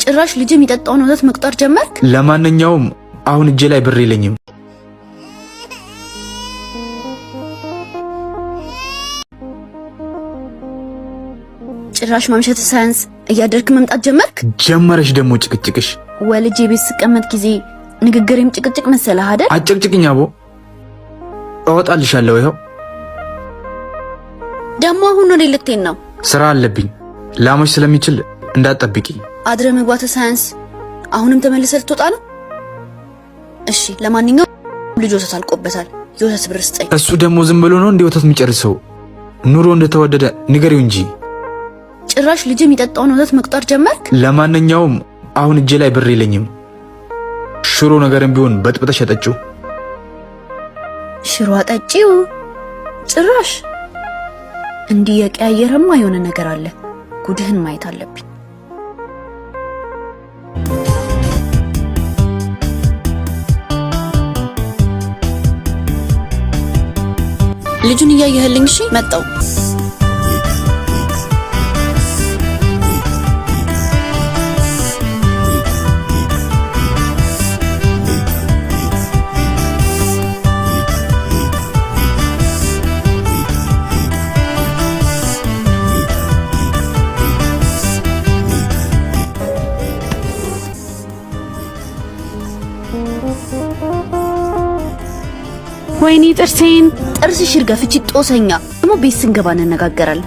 ጭራሽ ልጅ የሚጠጣውን ወተት መቁጠር ጀመርክ? ለማንኛውም አሁን እጄ ላይ ብር የለኝም። ጭራሽ ማምሸት ሳይንስ እያደርክ መምጣት ጀመርክ? ጀመረሽ ደግሞ ጭቅጭቅሽ። ወልጄ ቤት ስቀመጥ ጊዜ ንግግሬም ጭቅጭቅ መሰለህ አይደል? አጭቅጭቅኝ አቦ፣ እወጣልሻለሁ። ይኸው ደግሞ አሁን ወደ ልትሄድ ነው? ስራ አለብኝ። ላሞች ስለሚችል እንዳትጠብቂ። አድረ መግባት ሳይንስ አሁንም ተመልሰህ ልትወጣ ነው? እሺ ለማንኛውም ልጅ ወተት አልቆበታል። የወተት ብር ስጠኝ። እሱ ደግሞ ዝም ብሎ ነው እንዴ ወተት የሚጨርሰው? ኑሮ እንደተወደደ ንገሪው እንጂ። ጭራሽ ልጅ የሚጠጣውን ወተት መቁጠር ጀመርክ? ለማንኛውም አሁን እጄ ላይ ብር የለኝም። ሽሮ ነገርም ቢሆን በጥብጠሽ አጠጪው። ሽሮ አጠጪው? ጭራሽ እንዲህ የቀያየረማ የሆነ ነገር አለ። ጉድህን ማየት አለብኝ። ልጁን እያየህልኝ? እሺ መጣው። ወይኔ ጥርሴን። ጥርስሽ ይርገፍቺ ጦሰኛ። ደግሞ ቤት ስንገባ እንነጋገራለን።